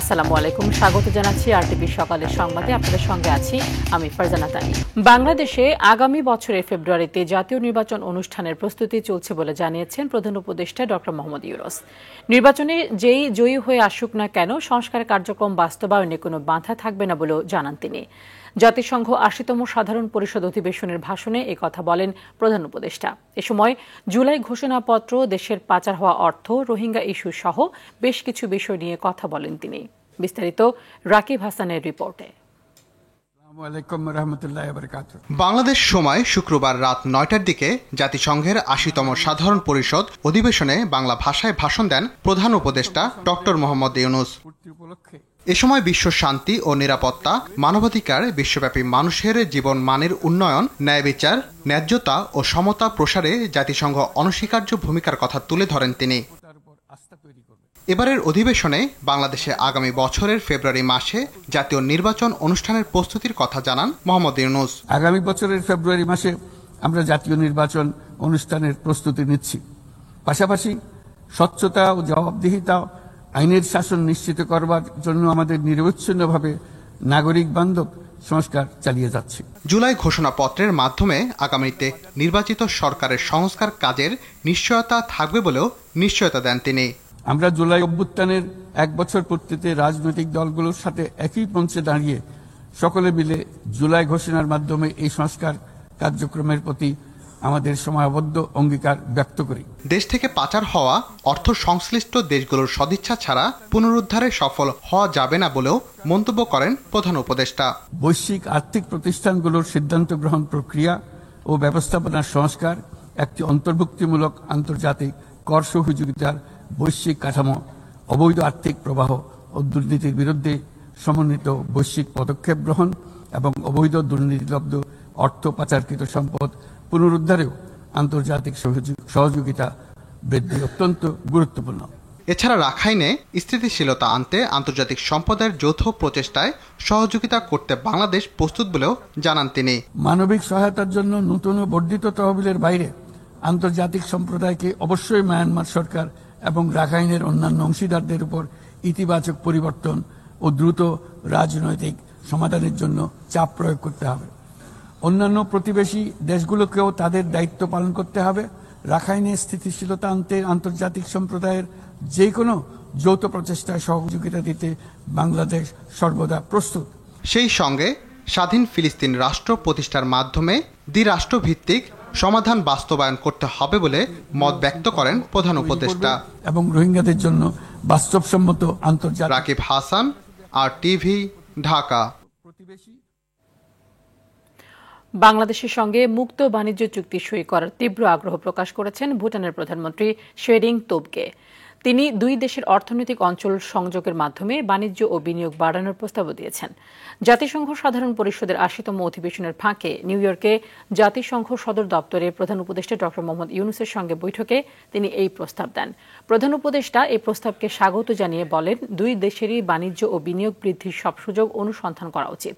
আসসালামু আলাইকুম, স্বাগত জানাচ্ছি আরটিভি সকালের সংবাদে। আপনাদের সঙ্গে আছি আমি ফারজানা তানি। বাংলাদেশে আগামী বছরের ফেব্রুয়ারিতে জাতীয় নির্বাচন অনুষ্ঠানের প্রস্তুতি চলছে বলে জানিয়েছেন প্রধান উপদেষ্টা ডক্টর মোহাম্মদ ইউনূস। নির্বাচনে যেই জয়ী হয়ে আসুক না কেন সংস্কার কার্যক্রম বাস্তবায়নে কোনো বাধা থাকবে না বলেও জানান তিনি। জাতিসংঘ ৮০তম সাধারণ পরিষদ অধিবেশনের ভাষণে কথা বলেন প্রধান উপদেষ্টা। এ সময় জুলাই ঘোষণাপত্র, দেশের পাচার হওয়া অর্থ, রোহিঙ্গা ইস্যু সহ বেশ কিছু বিষয় নিয়ে কথা বলেন তিনি। বিস্তারিত রাকিব হাসানের রিপোর্টে। বাংলাদেশ সময় শুক্রবার রাত ৯টার দিকে জাতিসংঘের ৮০তম সাধারণ পরিষদ অধিবেশনে বাংলা ভাষায় ভাষণ দেন প্রধান উপদেষ্টা ডক্টর মোহাম্মদ ইউনূস। এ সময় বিশ্ব শান্তি ও নিরাপত্তা, মানবাধিকার, বিশ্বব্যাপী মানুষের জীবন মানের উন্নয়ন, ন্যায় বিচার, ন্যায্যতা ও সমতা প্রসারে জাতিসংঘ অনস্বীকার্য ভূমিকার কথা তুলে ধরেন তিনি। এবারের অধিবেশনে বাংলাদেশে আগামী বছরের ফেব্রুয়ারি মাসে জাতীয় নির্বাচন অনুষ্ঠানের প্রস্তুতির কথা জানান মোহাম্মদ ইউনূস। আগামী বছরের ফেব্রুয়ারি মাসে আমরা জাতীয় নির্বাচন অনুষ্ঠানের প্রস্তুতি নিচ্ছি। পাশাপাশি স্বচ্ছতা ও জবাবদিহিতা, আইনের শাসন নিশ্চিত করবার জন্য আমাদের নিরবচ্ছিন্নভাবে নাগরিক বান্ধব সংস্কার চালিয়ে যাচ্ছে। জুলাই ঘোষণাপত্রের মাধ্যমে আগামীতে নির্বাচিত সরকারের সংস্কার কাজের নিশ্চয়তা থাকবে বলেও নিশ্চয়তা দেন তিনি। আমরা জুলাই অভ্যুত্থানের ১ বছর পূর্তিতে রাজনৈতিক দলগুলোর সাথে একই মঞ্চে দাঁড়িয়ে সকলে মিলে জুলাই ঘোষণার মাধ্যমে এই সংস্কার কার্যক্রমের প্রতি আমাদের সময়াবদ্ধ অঙ্গীকার ব্যক্ত করি। দেশ থেকে পাচার হওয়া অর্থ সংশ্লিষ্ট দেশগুলোর সদিচ্ছা ছাড়া পুনরুদ্ধারে সফল হওয়া যাবে না বলেও মন্তব্য করেন প্রধান উপদেষ্টা। বৈশ্বিক আর্থিক প্রতিষ্ঠানগুলোর সিদ্ধান্ত গ্রহণ প্রক্রিয়া ও ব্যবস্থাপনার সংস্কার, একটি অন্তর্ভুক্তিমূলক আন্তর্জাতিক কর সহযোগিতার বৈশ্বিক কাঠামো, অবৈধ আর্থিক প্রবাহ ও দুর্নীতির বিরুদ্ধে সমন্বিত বৈশ্বিক পদক্ষেপ গ্রহণ এবং অবৈধ দুর্নীতিলব্ধ অর্থ পাচারকৃত সম্পদ পুনরুদ্ধারেও আন্তর্জাতিক সহযোগিতা বৃদ্ধি অত্যন্ত গুরুত্বপূর্ণ। এছাড়া রাখাইনে স্থিতিশীলতা আনতে আন্তর্জাতিক সম্প্রদায়ের যৌথ প্রচেষ্টায় সহযোগিতা করতে বাংলাদেশ প্রস্তুত বলেও জানান তিনি। মানবিক সহায়তার জন্য নতুন ও বর্ধিত তহবিলের বাইরে আন্তর্জাতিক সম্প্রদায়কে অবশ্যই মায়ানমার সরকার এবং রাখাইনের অন্যান্য অংশীদারদের উপর ইতিবাচক পরিবর্তন ও দ্রুত রাজনৈতিক সমাধানের জন্য চাপ প্রয়োগ করতে হবে। অন্যান্য প্রতিবেশী দেশগুলোকেও তাদের দায়িত্ব পালন করতে হবে। রাখাইনে স্থিতিশীলতা আনতে আন্তর্জাতিক সম্প্রদায়ের যে কোনো যৌথ প্রচেষ্টায় সহযোগিতা দিতে বাংলাদেশ সর্বদা প্রস্তুত। সেই সঙ্গে স্বাধীন ফিলিস্তিন রাষ্ট্র প্রতিষ্ঠার মাধ্যমে দ্বিরাষ্ট্রভিত্তিক সমাধান বাস্তবায়ন করতে হবে বলে মত ব্যক্ত করেন প্রধান উপদেষ্টা। এবং রোহিঙ্গাদের জন্য বাস্তবসম্মত আন্তর্জাতিক। রাকিব হাসান, আরটিভি, ঢাকা। বাংলাদেশের সঙ্গে মুক্ত বাণিজ্য চুক্তি সই করার তীব্র আগ্রহ প্রকাশ করেছেন ভুটানের প্রধানমন্ত্রী শেরিং তোবগে। তিনি দুই দেশের অর্থনৈতিক অঞ্চল সংযোগের মাধ্যমে বাণিজ্য ও বিনিয়োগ বাড়ানোর প্রস্তাবও দিয়েছেন। জাতিসংঘ সাধারণ পরিষদের ৮০তম অধিবেশনের ফাঁকে নিউ ইয়র্কে জাতিসংঘ সদর দপ্তরে প্রধান উপদেষ্টা ডক্টর মোহাম্মদ ইউনূসের সঙ্গে বৈঠকে তিনি এই প্রস্তাব দেন। প্রধান উপদেষ্টা এই প্রস্তাবকে স্বাগত জানিয়ে বলেন, দুই দেশেরই বাণিজ্য ও বিনিয়োগ বৃদ্ধির সব সুযোগ অনুসন্ধান করা উচিত।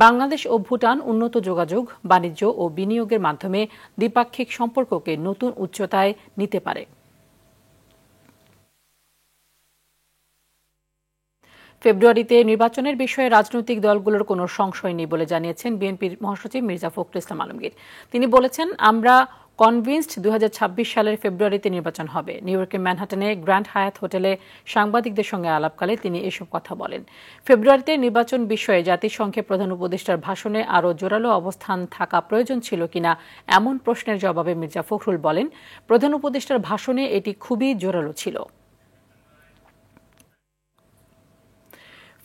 বাংলাদেশ ও ভুটান উন্নত যোগাযোগ, বাণিজ্য ও বিনিয়োগের মাধ্যমে দ্বিপাক্ষিক সম্পর্ককে নতুন উচ্চতায় নিতে পারে। ফেব্রুয়ারিতে নির্বাচনের বিষয়ে রাজনৈতিক দলগুলোর কোনো সংশয় নেই বলে জানিয়েছেন বিএনপির মহাসচিব মির্জা ফখরুল ইসলাম আলমগীর। তিনি বলেছেন, আমরা কনভিন্সড ২০২৬ সালের ফেব্রুয়ারিতে নির্বাচন হবে। নিউ ইয়র্কের ম্যানহাটনে গ্র্যান্ড হায়াত হোটেলে সাংবাদিকদের সঙ্গে আলাপকালে তিনি এসব কথা বলেন। ফেব্রুয়ারিতে নির্বাচন বিষয়ে জাতিসংঘে প্রধান উপদেষ্টার ভাষণে আরও জোরালো অবস্থান থাকা প্রয়োজন ছিল কিনা এমন প্রশ্নের জবাবে মির্জা ফখরুল বলেন, প্রধান উপদেষ্টার ভাষণে এটি খুবই জোরালো ছিল।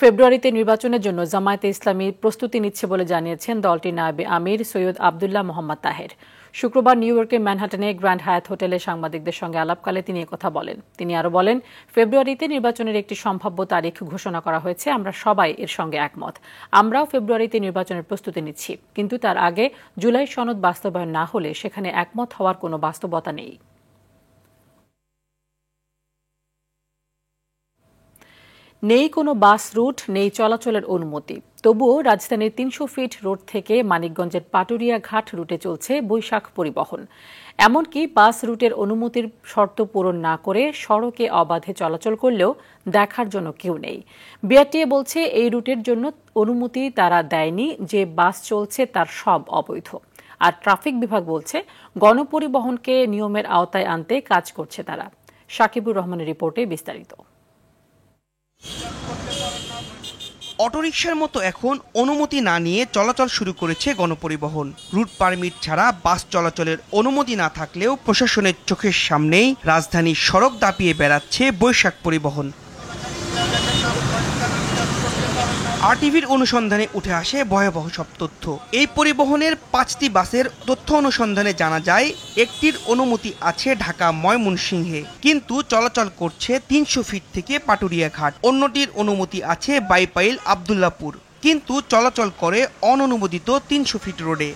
ফেব্রুয়ারিতে নির্বাচনের জন্য জামায়াতে ইসলামী প্রস্তুতি নিচ্ছে বলে জানিয়েছেন দলটির নায়েবে আমির সৈয়দ আবদুল্লাহ মোহাম্মদ তাহের। শুক্রবার নিউ ইয়র্কের ম্যানহাটনে গ্র্যান্ড হায়াত হোটেলে সাংবাদিকদের সঙ্গে আলাপকালে তিনি একথা বলেন। তিনি আরও বলেন, ফেব্রুয়ারিতে নির্বাচনের একটি সম্ভাব্য তারিখ ঘোষণা করা হয়েছে, আমরা সবাই এর সঙ্গে একমত। আমরাও ফেব্রুয়ারিতে নির্বাচনের প্রস্তুতি নিচ্ছি, কিন্তু তার আগে জুলাই সনদ বাস্তবায়ন না হলে সেখানে একমত হওয়ার কোনো বাস্তবতা নেই। নেই কোনো বাস রুট, নেই চলাচলের অনুমতি। তবুও রাজধানীর ৩০০ ফিট রোড থেকে মানিকগঞ্জের পাটুরিয়া ঘাট রুটে চলছে বৈশাখ পরিবহন। এমনকি বাস রুটের অনুমতির শর্ত পূরণ না করে সড়কে অবাধে চলাচল করলেও দেখার জন্য কেউ নেই। বিআরটিএ বলছে এই রুটের জন্য অনুমতি তারা দেয়নি, যে বাস চলছে তার সব অবৈধ। আর ট্রাফিক বিভাগ বলছে গণপরিবহনকে নিয়মের আওতায় আনতে কাজ করছে তারা। সাকিবুর রহমানের রিপোর্টে বিস্তারিত। অটোরিকশার মতো এখন অনুমতি না নিয়ে চলাচল শুরু করেছে গণপরিবহন। রুট পারমিট ছাড়া বাস চলাচলের অনুমতি না থাকলেও প্রশাসনের চোখের সামনেই রাজধানীর সড়ক দাপিয়ে বেড়াচ্ছে বৈশাখ পরিবহন। আরটিভির অনুসন্ধানে উঠে আসে ভয়াবহ সব তথ্য। এই পরিবহনের 5টি বাসের তথ্য অনুসন্ধানে জানা যায় একটির অনুমতি আছে ঢাকা ময়মনসিংহে, কিন্তু চলাচল করছে 300 ফিট থেকে পাটুরিয়া ঘাট। অন্যটির অনুমতি আছে বাইপাইল আব্দুল্লাপুর, কিন্তু চলাচল করে অননুমোদিত 300 ফিট রোডে।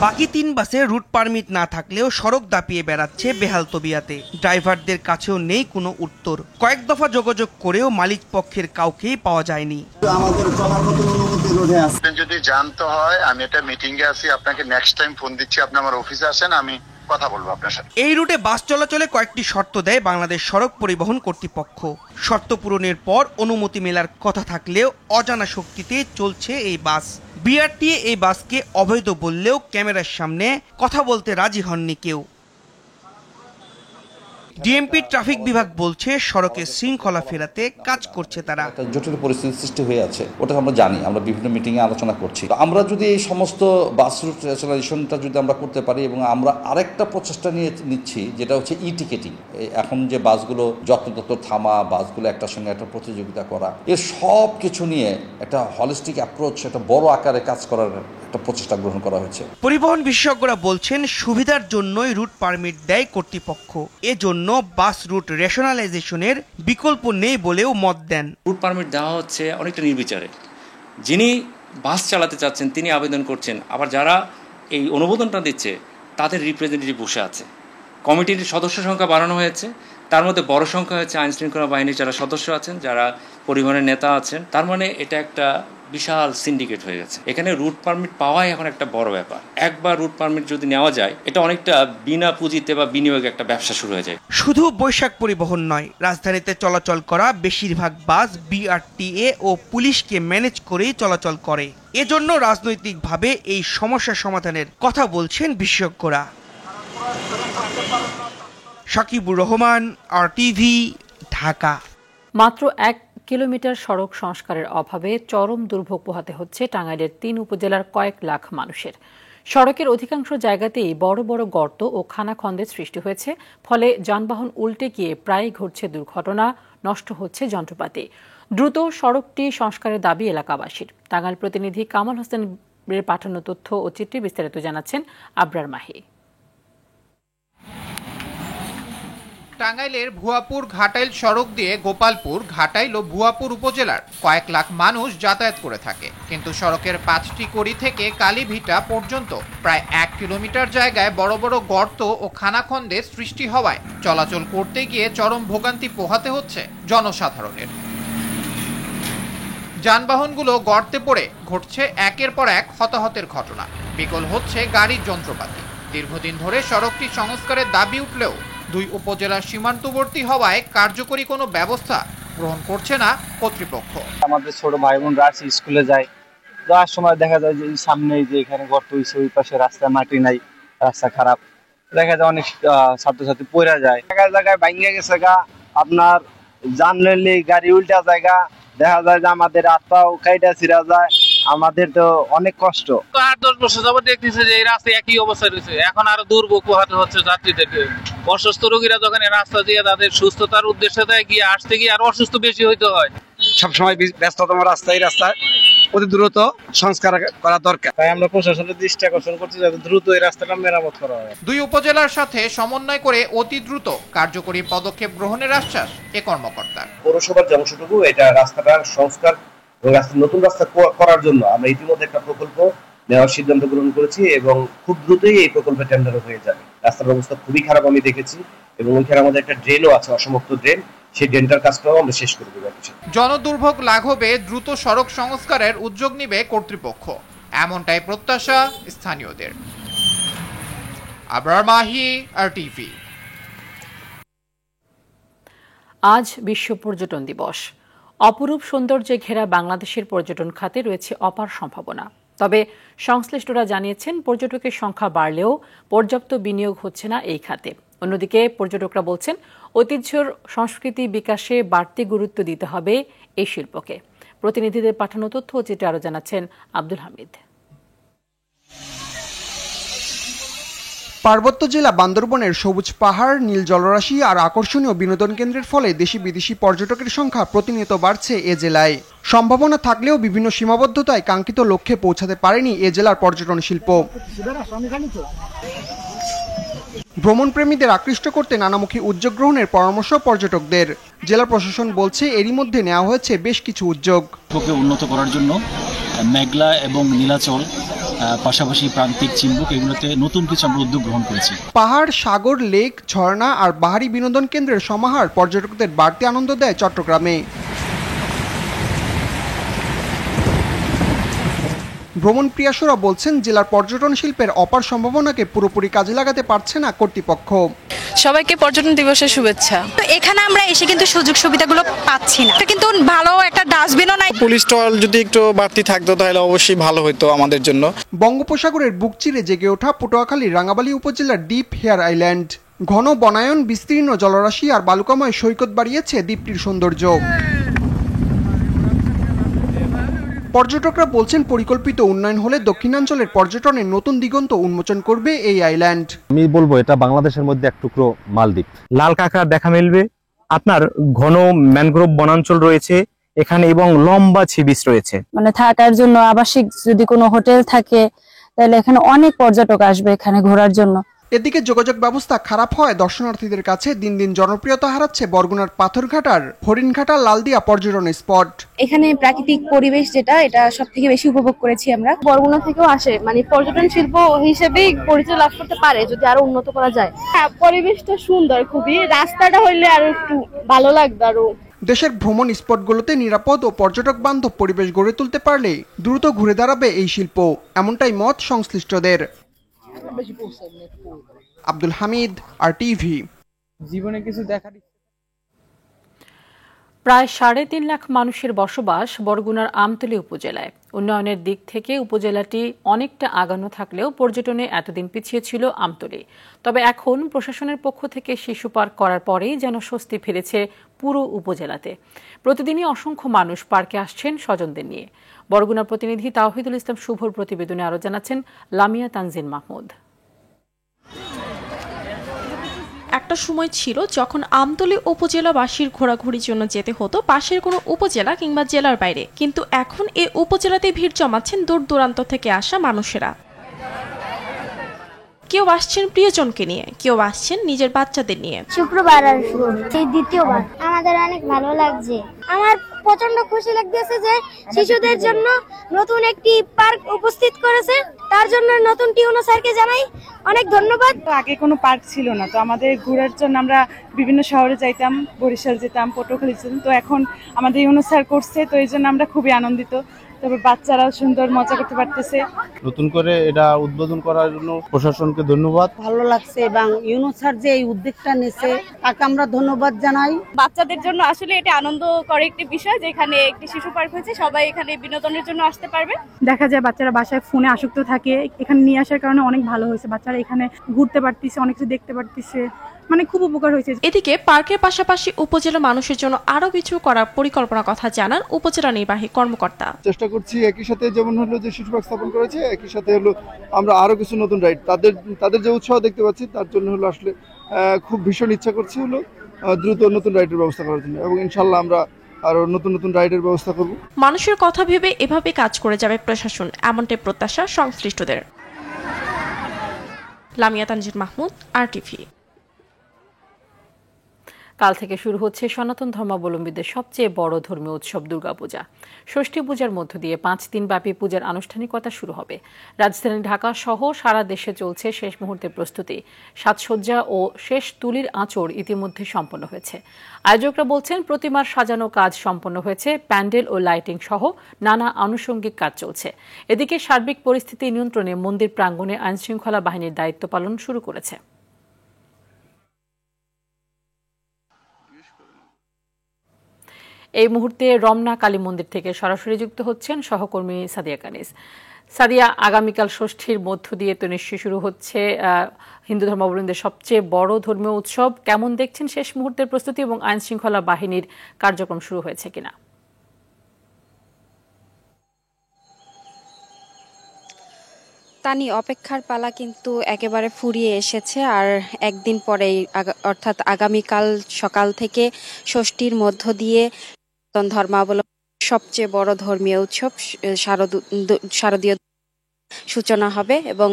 বাকি 3 বাসে রুট পারমিট না থাকলেও সড়ক দাপিয়ে বেড়াচ্ছে বেহাল তবিয়াতে। ড্রাইভারদের কাছেও নেই কোনো উত্তর। কয়েক দফা যোগাযোগ করেও মালিক পক্ষের কাউকেই পাওয়া যায়নি। আমাদের চলার মতো অনুমতি রোডে আছে। যদি জানতে হয়, আমি একটা মিটিং এ আছি, আপনাকে নেক্সট টাইম ফোন দিচ্ছি, আপনি আমার অফিসে আসেন, আমি কথা বলবো আপনার সাথে। এই রুটে বাস চলাচলে কয়েকটি শর্ত দেয় বাংলাদেশ সড়ক পরিবহন কর্তৃপক্ষ। শর্ত পূরণের পর অনুমতি মেলার কথা থাকলেও অজানা শক্তিতে চলছে এই বাস। বিআরটিএ এই বাসকে অবৈধ বললেও ক্যামেরার সামনে কথা বলতে রাজি হননি কেউ। ডিএমপি ট্রাফিক বিভাগ বলছে সড়কে শৃঙ্খলা ফেরাতে কাজ করছে তারা। একটা জটিল পরিস্থিতি সৃষ্টি হয়ে আছে, ওটা আমরা জানি, আমরা বিভিন্ন মিটিংয়ে আলোচনা করছি। আমরা যদি এই সমস্ত বাস রুট রেশনালাইজেশনটা যদি আমরা করতে পারি, এবং আমরা আরেকটা প্রচেষ্টা নিচ্ছি, যেটা হচ্ছে ই টিকেটিং। এখন যে বাসগুলো যত্র থামা, বাসগুলো একটার সঙ্গে একটা প্রতিযোগিতা করা, এর সব কিছু নিয়ে একটা হলিস্টিক অ্যাপ্রোচ, একটা বড় আকারে কাজ করার একটা প্রচেষ্টা গ্রহণ করা হয়েছে। পরিবহন বিশেষজ্ঞরা বলছেন সুবিধার জন্যই রুট পারমিট দেয় কর্তৃপক্ষ, এজন্য বাস রুট রেশনালাইজেশনের বিকল্প নেই বলেও মত দেন। রুট পারমিট দেওয়া হচ্ছে অনেকটা নির্বিচারে। যিনি বাস চালাতে চাচ্ছেন তিনি আবেদন করছেন, আবার যারা এই অনুমোদনটা দিচ্ছে তাদের রিপ্রেজেন্টেটিভ বসে আছে। কমিটির সদস্য সংখ্যা বাড়ানো হয়েছে, তার মধ্যে বড় সংখ্যা হচ্ছে আইন শৃঙ্খলা বাহিনীর যারা সদস্য আছেন, যারা পরিবহনের নেতা আছেন। তার মানে এটা একটা বিশাল সিন্ডিকেট হয়ে গেছে। এখানে রুট পারমিট পাওয়াই এখন একটা বড় ব্যাপার। একবার রুট পারমিট যদি নেওয়া যায়, এটা অনেকটা বিনা পুঁজিতে বা বিনিয়োগে একটা ব্যবসা শুরু হয়ে যায়। শুধু বৈশাখ পরিবহন নয়, রাজধানীতে চলাচল করা বেশিরভাগ বাস বিআরটিএ ও পুলিশকে ম্যানেজ করেই চলাচল করে। এজন্য রাজনৈতিকভাবে এই সমস্যা সমাধানের কথা বলছেন বিশেষজ্ঞরা। সাকিবুর রহমান, আরটিভি, ঢাকা। মাত্র 1 কিলোমিটার সড়ক সংস্কারের অভাবে চরম দুর্ভোগ পোহাতে হচ্ছে টাঙ্গাইলের 3 উপজেলার কয়েক লাখ মানুষের। সড়কের অধিকাংশ জায়গাতেই বড় বড় গর্ত ও খানাখন্দের সৃষ্টি হয়েছে, ফলে যানবাহন উল্টে গিয়ে প্রায়ই ঘটছে দুর্ঘটনা, নষ্ট হচ্ছে যন্ত্রপাতি। দ্রুত সড়কটি সংস্কারের দাবি এলাকাবাসীর। টাঙ্গাইল প্রতিনিধি কামাল হোসেনের পাঠানো তথ্য ও চিত্রে বিস্তারিত জানাচ্ছেন আবরার মাহি। টাঙ্গাইলের ভুয়াপুর ঘাটাইল সড়ক দিয়ে গোপালপুর, ঘাটাইল ও ভুয়াপুর উপজেলার কয়েক লাখ মানুষ যাতায়াত করে থাকে, কিন্তু সড়কের 5টি কড়ি থেকে কালীভিটা পর্যন্ত প্রায় 1 কিলোমিটার জায়গায় বড় বড় গর্ত ও খানাখন্দের সৃষ্টি হওয়ায় চলাচল করতে গিয়ে চরম ভোগান্তি পোহাতে হচ্ছে জনসাধারণের। যানবাহনগুলো গর্তে পড়ে ঘটছে একের পর এক হতাহতের ঘটনা, বিকল হচ্ছে গাড়ির যন্ত্রপাতি। দীর্ঘদিন ধরে সড়কটি সংস্কারের দাবি উঠলেও 2 উপজেলার সীমান্তবর্তী হওয়ায় কার্যকরী কোনো ব্যবস্থা গ্রহণ করছে না কর্তৃপক্ষ। আমাদের ছোট ভাই বোনরা স্কুলে যায়, যাওয়ার সময় দেখা যায় যে সামনে যে এখানে গর্ত হয়েছে, ওই পাশে রাস্তা মাটি নাই, রাস্তা খারাপ, দেখা যায় অনেক ছাত্রছাত্রী পড়ে যায়, জায়গায় জায়গায় ভাঙিয়ে গেছে গা, আপনার জানলে গাড়ি উল্টা জায়গা, দেখা যায় যে আমাদের রাস্তাও কাইটা ছিঁড়া যায়, আমাদের তো অনেক কষ্ট। 8-10 বছর যাবত দেখতেছে যে এই রাস্তা একই অবস্থায় রয়েছে, এখন আরো দুর্ভোগ পোহাতে হচ্ছে যাত্রীদেরকে। অসুস্থ রোগীরা যখন এই রাস্তা দিয়ে তাদের সুস্থতার উদ্দেশ্যে দেয়, গিয়ে আসতে গিয়ে আরো অসুস্থ বেশি হইতে হয়। সবসময় ব্যস্ততম রাস্তায় অতি দ্রুত সংস্কার করা দরকার, তাই আমরা প্রশাসনের দৃষ্টি আকর্ষণ করছি যাতে দ্রুত এই রাস্তাটা মেরামত করা হয়। 2 উপজেলার সাথে সমন্বয় করে অতি দ্রুত কার্যকরী পদক্ষেপ গ্রহণের আশ্বাস এ কর্মকর্তার। পৌরসভার যে অংশটুকু, এটা রাস্তাটার সংস্কার এবং নতুন রাস্তা করার জন্য আমরা ইতিমধ্যে একটা প্রকল্প নেওয়ার সিদ্ধান্ত গ্রহণ করেছি এবং খুব দ্রুতই এই প্রকল্পের টেন্ডার হয়ে যাবে। রাস্তার অবস্থা খুবই খারাপ আমি দেখেছি, এবং ওইখানে আমাদের একটা ড্রেনও আছে, অসমাপ্ত ড্রেন, সেই ড্রেনটার কাজটাও আমরা শেষ করে দেবো। জনদুর্ভোগ লাঘবে দ্রুত সড়ক সংস্কারের উদ্যোগ নিবে কর্তৃপক্ষ, এমনটাই প্রত্যাশা স্থানীয়দের। আবরার মাহি, RTV। আজ বিশ্ব পর্যটন দিবস। অপরূপ সৌন্দর্যে ঘেরা বাংলাদেশের পর্যটন খাতে রয়েছে অপার সম্ভাবনা। তবে সংশ্লিষ্টরা জানিয়েছেন, পর্যটকের সংখ্যা বাড়লেও পর্যাপ্ত বিনিয়োগ হচ্ছে না এই খাতে। অন্যদিকে পর্যটকরা বলছেন, ঐতিহ্যর সংস্কৃতি বিকাশে বাড়তি গুরুত্ব দিতে হবে এই শিল্পকে। প্রতিনিধিদের পাঠানো তথ্য ও চিত্রে আরও জানাচ্ছেন আব্দুল হামিদ। পার্বত্য জেলা বান্দরবনের সবুজ পাহাড়, নীল জলরাশি আর আকর্ষণীয় বিনোদন কেন্দ্রের ফলে দেশি বিদেশি পর্যটকের সংখ্যা প্রতিনিয়ত বাড়ছে এ জেলায়। সম্ভাবনা থাকলেও বিভিন্ন সীমাবদ্ধতায় কাঙ্ক্ষিত লক্ষ্যে পৌঁছাতে পারেনি এ জেলার পর্যটন শিল্প। ভ্রমণপ্রেমীদের আকৃষ্ট করতে নানামুখী উদ্যোগ গ্রহণের পরামর্শ পর্যটকদের। জেলা প্রশাসন বলছে, এরই মধ্যে নেওয়া হয়েছে বেশ কিছু উদ্যোগ। উন্নত করার জন্য মেঘলা এবং নীলাচল, পাশাপাশি প্রান্তিক চিম্বুক, এগুলোতে নতুন কিছু আমরা উদ্যোগ গ্রহণ করেছি। পাহাড়, সাগর, লেক, ঝর্ণা আর বাহারি বিনোদন কেন্দ্রের সমাহার পর্যটকদের বাড়তি আনন্দ দেয় চট্টগ্রামে। ভ্রমণ প্রিয়াসুরা বলছেন, জেলার পর্যটন শিল্পের অপার সম্ভাবনাকে পুরোপুরি কাজে লাগাতে পারছে না কর্তৃপক্ষ। সবাইকে পর্যটন দিবসের শুভেচ্ছা। তো এখানে আমরা এসে কিন্তু সুযোগ সুবিধাগুলো পাচ্ছি না, কিন্তু ভালো একটা ডাস্টবিনও নাই। পুলিশ টল যদি একটু বাড়তি থাকতো তাহলে অবশ্যই ভালো হতো আমাদের জন্য। বঙ্গোপসাগরের বুক চিরে জেগে ওঠা পটুয়াখালীর রাঙাবালী উপজেলার ডিপ হেয়ার আইল্যান্ড। ঘন বনায়ন, বিস্তীর্ণ জলরাশি আর বালুকাময় সৈকত বাড়িয়েছে দ্বীপটির সৌন্দর্য। পর্যটকরা বলছেন, পরিকল্পিত উন্নয়ন হলে দক্ষিণাঞ্চলের পর্যটনের নতুন দিগন্ত উন্মোচন করবে এই আইল্যান্ড। আমি বলবো এটা বাংলাদেশের মধ্যে এক টুকরো মালদ্বীপ। লাল কাঁকড়া দেখা মিলবে, আপনার ঘন ম্যানগ্রোভ বনাঞ্চল রয়েছে এখানে এবং লম্বা সি বিচ রয়েছে। মানে থাকার জন্য আবাসিক যদি কোনো হোটেল থাকে তাহলে এখানে অনেক পর্যটক আসবে এখানে ঘোরার জন্য। এদিকে যোগাযোগ ব্যবস্থা খারাপ হয় দর্শনার্থীদের কাছে দিন দিন জনপ্রিয়তা হারাচ্ছে বরগুনার পাথরঘাটার হরিণঘাটা লালদিয়া পর্যটন স্পট। এখানে প্রাকৃতিক পরিবেশ যেটা, এটা সবথেকে বেশি উপভোগ করেছি আমরা। বরগুনা থেকেও আসে, মানে পর্যটন শিল্প হিসেবেই পরিচয় লাভ করতে পারে যদি আরো উন্নত করা যায়। হ্যাঁ, পরিবেশটা সুন্দর খুবই, রাস্তাটা হইলে আরো একটু ভালো লাগবে। আরো দেশের ভ্রমণ স্পটগুলোতে নিরাপদ ও পর্যটক বান্ধব পরিবেশ গড়ে তুলতে পারলে দ্রুত ঘুরে দাঁড়াবে এই শিল্প, এমনটাই মত সংশ্লিষ্টদের। আব্দুল হামিদ, RTV। জীবনে কিছু দেখার প্রায় 3.5 লাখ মানুষের বসবাস বরগুনার আমতলী উপজেলায়। উন্নয়নের দিক থেকে উপজেলাটি অনেকটা আগানো থাকলেও পর্যটনে এতদিন পিছিয়ে ছিল আমতলী। তবে এখন প্রশাসনের পক্ষ থেকে শিশু পার্ক করার পরেই যেন স্বস্তি ফিরেছে পুরো উপজেলাতে। প্রতিদিনই অসংখ্য মানুষ পার্কে আসছেন স্বজনদের নিয়ে। বরগুনার প্রতিনিধি তাওহিদুল ইসলাম শুভর প্রতিবেদনে আরও জানাচ্ছেন লামিয়া তানজিন মাহমুদ। একটা সময় ছিল যখন আমতলী উপজেলাবাসীর ঘোরাঘুরির জন্য যেতে হতো পাশের কোনো উপজেলা কিংবা জেলার বাইরে, কিন্তু এখন এই উপজেলাতে ভিড় জমাচ্ছেন দূর দূরান্ত থেকে আসা মানুষেরা। কেউ আসছেন প্রিয়জনকে নিয়ে, কেউ আসছেন নিজের বাচ্চাদের নিয়ে। শুক্রবার আর এই দ্বিতীয়বার আমাদের অনেক ভালো লাগছে। আমার প্রচন্ড খুশি লাগতেছে যে শিশুদের জন্য নতুন একটি পার্ক উপস্থিত করেছে, তার জন্য নতুন টিউনো স্যারকে জানাই অনেক ধন্যবাদ। আগে কোনো পার্ক ছিল না, তো আমাদের ঘোরার জন্য আমরা বিভিন্ন শহরে যাইতাম, বরিশাল যেতাম, পটুয়াখালী যেতাম। তো এখন আমাদের ইউনো স্যার করছে, তো এই জন্য আমরা খুবই আনন্দিত। তবে বাচ্চারাও সুন্দর মজা করতে পারতেছে। নতুন করে এটা উদ্বোধন করার জন্য প্রশাসনকে ধন্যবাদ। ভালো লাগছে এবং ইউনো স্যার যে এই উদ্যোগটা নিয়েছে তাকে আমরা ধন্যবাদ জানাই। বাচ্চাদের জন্য আসলে এটা আনন্দকর একটি বিষয় যে এখানে একটি শিশু পার্ক হয়েছে, সবাই এখানে বিনোদনের জন্য আসতে পারবে। দেখা যায় বাচ্চারা বাসায় ফোনে আসক্ত থাকে, এখানে নিয়ে আসার কারণে অনেক ভালো হয়েছে। বাচ্চারা এখানে ঘুরতে পারতেছে, অনেক কিছু দেখতে পারতেছে, মানে খুব উপকার হয়েছে। এদিকে পার্কের পাশাপাশি উপজেলা মানুষের জন্য আরো কিছু করার পরিকল্পনার কথা জানান উপজেলা নির্বাহী কর্মকর্তা। চেষ্টা করছি একই সাথে যেমন হলো যে শিশু পার্ক স্থাপন করেছে, একই সাথে হলো আমরা আরো কিছু নতুন রাইড তাদের যে উৎসাহ দেখতে পাচ্ছি তার জন্য হলো আসলে খুব ভীষণ ইচ্ছা করছি হলো দ্রুত নতুন রাইডের ব্যবস্থা করার জন্য, এবং ইনশাল্লাহ আমরা আরো নতুন নতুন রাইডের ব্যবস্থা করব। মানুষের কথা ভেবে এভাবে কাজ করে যাবে প্রশাসন, এমনটাই প্রত্যাশা সংশ্লিষ্টদের। লামিয়া তানজিন মাহমুদ, RTV। কাল থেকে শুরু হচ্ছে সনাতন ধর্মাবলম্বীদের সবচেয়ে বড় ধর্মীয় উৎসব দুর্গাপূজা। ষষ্ঠী পূজার মধ্য দিয়ে 5 দিন ব্যাপী পূজার আনুষ্ঠানিকতা শুরু হবে। রাজধানী ঢাকা সহ সারা দেশে চলছে শেষ মুহূর্তের প্রস্তুতি। সাজসজ্জা ও শেষ তুলির আঁচড় ইতিমধ্যে সম্পন্ন হয়েছে। আয়োজকরা বলছেন প্রতিমার সাজানো কাজ সম্পন্ন হয়েছে, প্যান্ডেল ও লাইটিং সহ নানা আনুষঙ্গিক কাজ চলছে। এদিকে সার্বিক পরিস্থিতি নিয়ন্ত্রণে মন্দির প্রাঙ্গণে আইনশৃঙ্খলা বাহিনীর দায়িত্ব পালন শুরু করেছে। এই মুহূর্তে রমনা কালী মন্দির থেকে সরাসরি যুক্ত হচ্ছেন সহকর্মী সাদিয়া কানিজ। সাদিয়া, আগামীকাল ষষ্ঠীর মধ্য দিয়ে তো নিশ্চয়ই শুরু হচ্ছে হিন্দু ধর্মাবলম্বীদের সবচেয়ে বড় ধর্মীয় উৎসব। কেমন দেখছেন শেষ মুহূর্তের প্রস্তুতি এবং আইন শৃঙ্খলা বাহিনীর কার্যক্রম শুরু হয়েছে কিনা? তানি, অপেক্ষার পালা কিন্তু একেবারে ফুরিয়ে এসেছে। আর একদিন পরেই অর্থাৎ আগামীকাল সকাল থেকে ষষ্ঠীর মধ্য দিয়ে ধর্মাবলম্বী সবচেয়ে বড় ধর্মীয় উৎসব শারদীয় সূচনা হবে এবং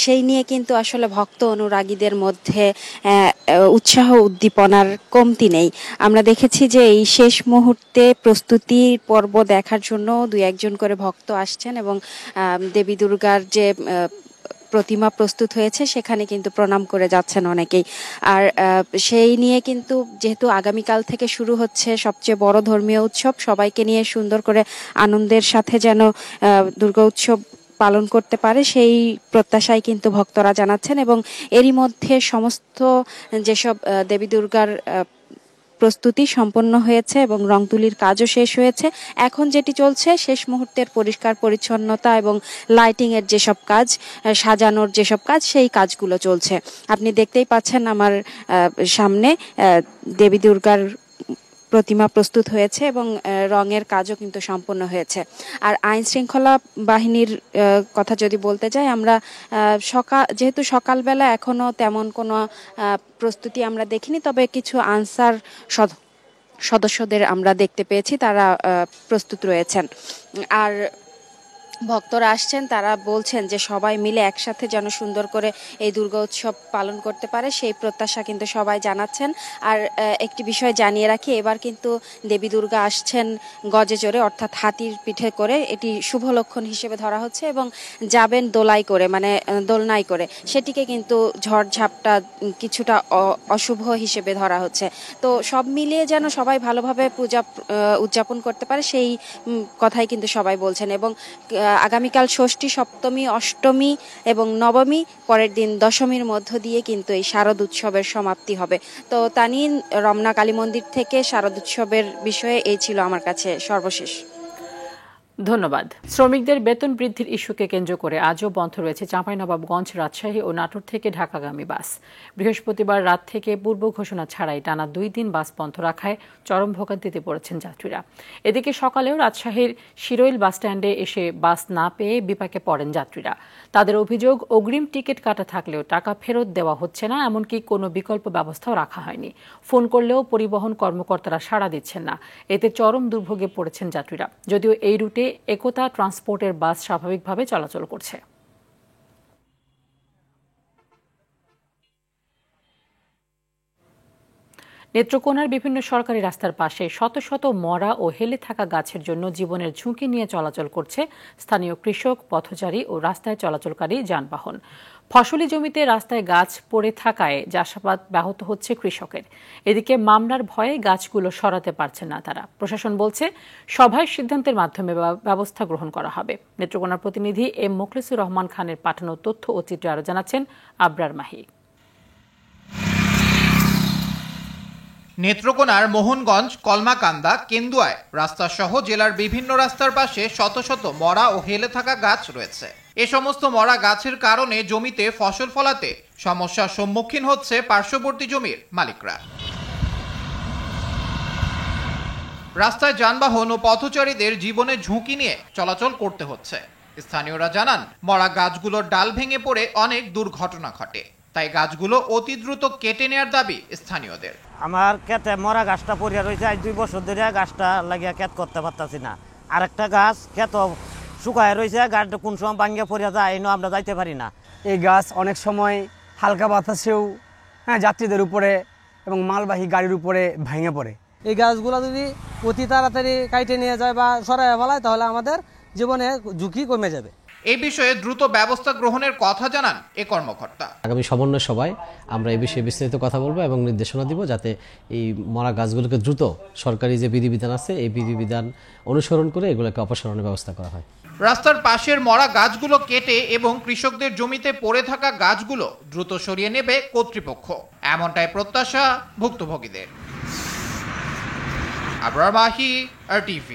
সেই নিয়ে কিন্তু আসলে ভক্ত অনুরাগীদের মধ্যে উৎসাহ উদ্দীপনার কমতি নেই। আমরা দেখেছি যে এই শেষ মুহূর্তে প্রস্তুতির পর্ব দেখার জন্য 2-1 করে ভক্ত আসছেন এবং দেবী দুর্গার যে প্রতিমা প্রস্তুত হয়েছে সেখানে কিন্তু প্রণাম করে যাচ্ছেন অনেকেই। আর সেই নিয়ে কিন্তু যেহেতু আগামীকাল থেকে শুরু হচ্ছে সবচেয়ে বড় ধর্মীয় উৎসব, সবাইকে নিয়ে সুন্দর করে আনন্দের সাথে যেন দুর্গা উৎসব পালন করতে পারে সেই প্রত্যাশাই কিন্তু ভক্তরা জানাচ্ছেন। এবং এরই মধ্যে সমস্ত যেসব দেবী দুর্গার প্রস্তুতি সম্পন্ন হয়েছে এবং রং তুলির কাজও শেষ হয়েছে। এখন যেটি চলছে শেষ মুহূর্তের পরিষ্কার পরিচ্ছন্নতা এবং লাইটিং এর যেসব কাজ, সাজানোর যেসব কাজ, সেই কাজগুলো চলছে। আপনি দেখতেই পাচ্ছেন আমার সামনে দেবী দুর্গার প্রতিমা প্রস্তুত হয়েছে এবং রঙের কাজও কিন্তু সম্পন্ন হয়েছে। আর আইন শৃঙ্খলা বাহিনীর কথা যদি বলতে যাই, আমরা যেহেতু সকালবেলা এখনো তেমন কোনো প্রস্তুতি আমরা দেখিনি, তবে কিছু আনসার সদস্যদের আমরা দেখতে পেয়েছি, তারা প্রস্তুত রয়েছেন। আর ভক্তরা আসছেন, তারা বলছেন যে সবাই মিলে একসাথে যেন সুন্দর করে এই দুর্গা উৎসব পালন করতে পারে সেই প্রত্যাশা কিন্তু সবাই জানাচ্ছেন। আর একটি বিষয় জানিয়ে রাখি, এবার কিন্তু দেবী দুর্গা আসছেন গজে চড়ে, অর্থাৎ হাতির পিঠে করে। এটি শুভ লক্ষণ হিসেবে ধরা হচ্ছে এবং যাবেন দোলাই করে, মানে দোলনায় করে, সেটিকে কিন্তু ঝড়ঝাপটা কিছুটা অশুভ হিসেবে ধরা হচ্ছে। তো সব মিলিয়ে যেন সবাই ভালোভাবে পূজা উদযাপন করতে পারে সেই কথাই কিন্তু সবাই বলছেন। এবং আগামীকাল ষষ্ঠী, সপ্তমী, অষ্টমী এবং নবমী, পরের দিন দশমীর মধ্য দিয়ে কিন্তু এই শারদ উৎসবের সমাপ্তি হবে। তো তানি, রমনা কালী মন্দির থেকে শারদ উৎসবের বিষয়ে এই ছিল আমার কাছে সর্বশেষ। ধন্যবাদ। শ্রমিকদের বেতন বৃদ্ধির ইস্যুকে কেন্দ্র করে আজও বন্ধ রয়েছে চাঁপাইনবাবগঞ্জ, রাজশাহী ও নাটোর থেকে ঢাকাগামী বাস। বৃহস্পতিবার রাত থেকে পূর্ব ঘোষণা ছাড়াই টানা 2 দিন বাস বন্ধ রাখায় চরম ভোগান্তিতে পড়েছেন যাত্রীরা। এদিকে সকালেও রাজশাহীর শিরোইল বাসস্ট্যান্ডে এসে বাস না পেয়ে বিপাকে পড়েন যাত্রীরা। তাদের অভিযোগ, অগ্রিম টিকিট কাটা থাকলেও টাকা ফেরত দেওয়া হচ্ছে না, এমনকি কোনো বিকল্প ব্যবস্থাও রাখা হয়নি। ফোন করলেও পরিবহন কর্মকর্তারা সাড়া দিচ্ছেন না। এতে চরম দুর্ভোগে পড়েছেন যাত্রীরা। যদিও এই রুটে একতা ট্রান্সপোর্টের বাস স্বাভাবিকভাবে চলাচল করছে। নেত্রকোনার বিভিন্ন সরকারি রাস্তার পাশে শত শত মরা ও হেলে থাকা গাছের জন্য জীবনের ঝুঁকি নিয়ে চলাচল করছে স্থানীয় কৃষক, পথচারী ও রাস্তায় চলাচলকারী যানবাহন। ফসলি জমিতে রাস্তায় গাছ পড়ে থাকায় চাষাবাদ ব্যাহত হচ্ছে কৃষকের। এদিকে মামলার ভয়ে গাছগুলো সরাতে পারছেন না তারা। প্রশাসন বলছে সভায় সিদ্ধান্তের মাধ্যমে ব্যবস্থা গ্রহণ করা হবে। নেত্রকোনার প্রতিনিধি এম মোখলেসুর রহমান খানের পাঠানো তথ্য ও চিত্রে আরো জানাচ্ছেন আবরার মাহি। নেত্রকোনার মোহনগঞ্জ, কলমাকান্দা, কেন্দুয়ায় রাস্তা সহ জেলার বিভিন্ন রাস্তার পাশে শত শত মরা ও হেলে থাকা গাছ রয়েছে। এ সমস্ত মরা গাছের কারণে জমিতে ফসল ফলাতে সমস্যার সম্মুখীন হচ্ছে পার্শ্ববর্তী জমির মালিকরা। রাস্তায় যানবাহন ও পথচারীদের জীবনের ঝুঁকি নিয়ে চলাচল করতে হচ্ছে। স্থানীয়রা জানান, মরা গাছগুলোর ডাল ভেঙে পড়ে অনেক দুর্ঘটনা ঘটে। তাই গাছগুলো অতি দ্রুত কেটে নেওয়ার দাবি স্থানীয়দের। আমার ক্ষেতে মরা গাছটা পড়িয়া রয়েছে, আজ 2 বছর ধরে গাছটা লাগিয়ে ক্ষেত করতে পারতাছি না। আরেকটা গাছ ক্ষেত শুকায় রয়েছে, গাছটা কোন সময় ভাঙিয়ে পড়িয়া যায় এনে আমরা যাইতে পারি না। এই গাছ অনেক সময় হালকা বাতাসেও যাত্রীদের উপরে এবং মালবাহী গাড়ির উপরে ভেঙে পড়ে। এই গাছগুলো যদি অতি তাড়াতাড়ি কাটে নিয়ে যায় বা সরাইয়া ফেলায় তাহলে আমাদের জীবনে ঝুঁকি কমে যাবে। এই বিষয়ে দ্রুত ব্যবস্থা গ্রহণের কথা জানান এ কর্মকর্তা। আগামী সমন্বয় সভায় আমরা এই বিষয়ে বিস্তারিত কথা বলবো এবং নির্দেশনা দিব যাতে এই মরা গাছগুলোকে দ্রুত সরকারি যে বিধিবিধান আছে এই বিধিবিধান অনুসরণ করে এগুলোকে অপসারণের ব্যবস্থা করা হয়। রাস্তার পাশের মরা গাছগুলো কেটে এবং কৃষকদের জমিতে পড়ে থাকা গাছগুলো দ্রুত সরিয়ে নেবে কর্তৃপক্ষ, এমনটাই প্রত্যাশা ভুক্তভোগীদের। আবরার মাহি, RTV।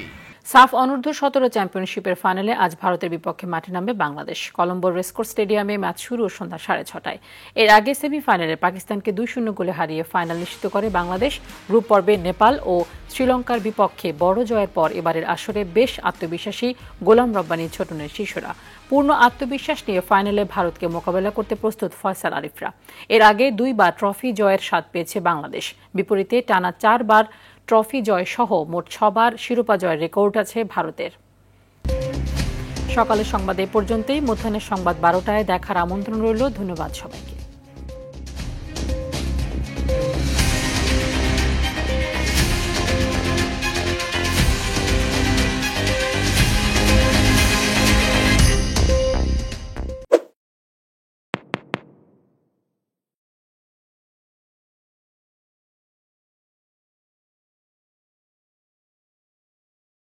সাফ অনূর্ধ্ব 17 চ্যাম্পিয়নশিপের ফাইনালে আজ ভারতের বিপক্ষে মাঠে নামবে বাংলাদেশ। কলম্বোর রেসকোর্স স্টেডিয়ামে ম্যাচ শুরু সন্ধ্যা 6:30টায়। এর আগে সেমিফাইনালে পাকিস্তানকে 2-0 গোলে হারিয়ে ফাইনাল নিশ্চিত করে বাংলাদেশ। গ্রুপ পর্বে নেপাল ও শ্রীলঙ্কার বিপক্ষে বড় জয়ের পর এবারের আসরে বেশ আত্মবিশ্বাসী গোলাম রব্বানী ছোটনের শিশুরা। পূর্ণ আত্মবিশ্বাস নিয়ে ফাইনালে ভারতকে মোকাবেলা করতে প্রস্তুত ফয়সাল আরিফরা। এর আগে 2 বার ট্রফি জয়ের স্বাদ পেয়েছে বাংলাদেশ। বিপরীতে টানা 4 বার ট্রফি জয় সহ মোট 6 বার শিরোপা জয়ের রেকর্ড আছে ভারতের। সকালের সংবাদ এ পর্যন্তই। মধ্যাহ্নের সংবাদ 12টায় দেখার আমন্ত্রণ রইল। ধন্যবাদ সবাইকে।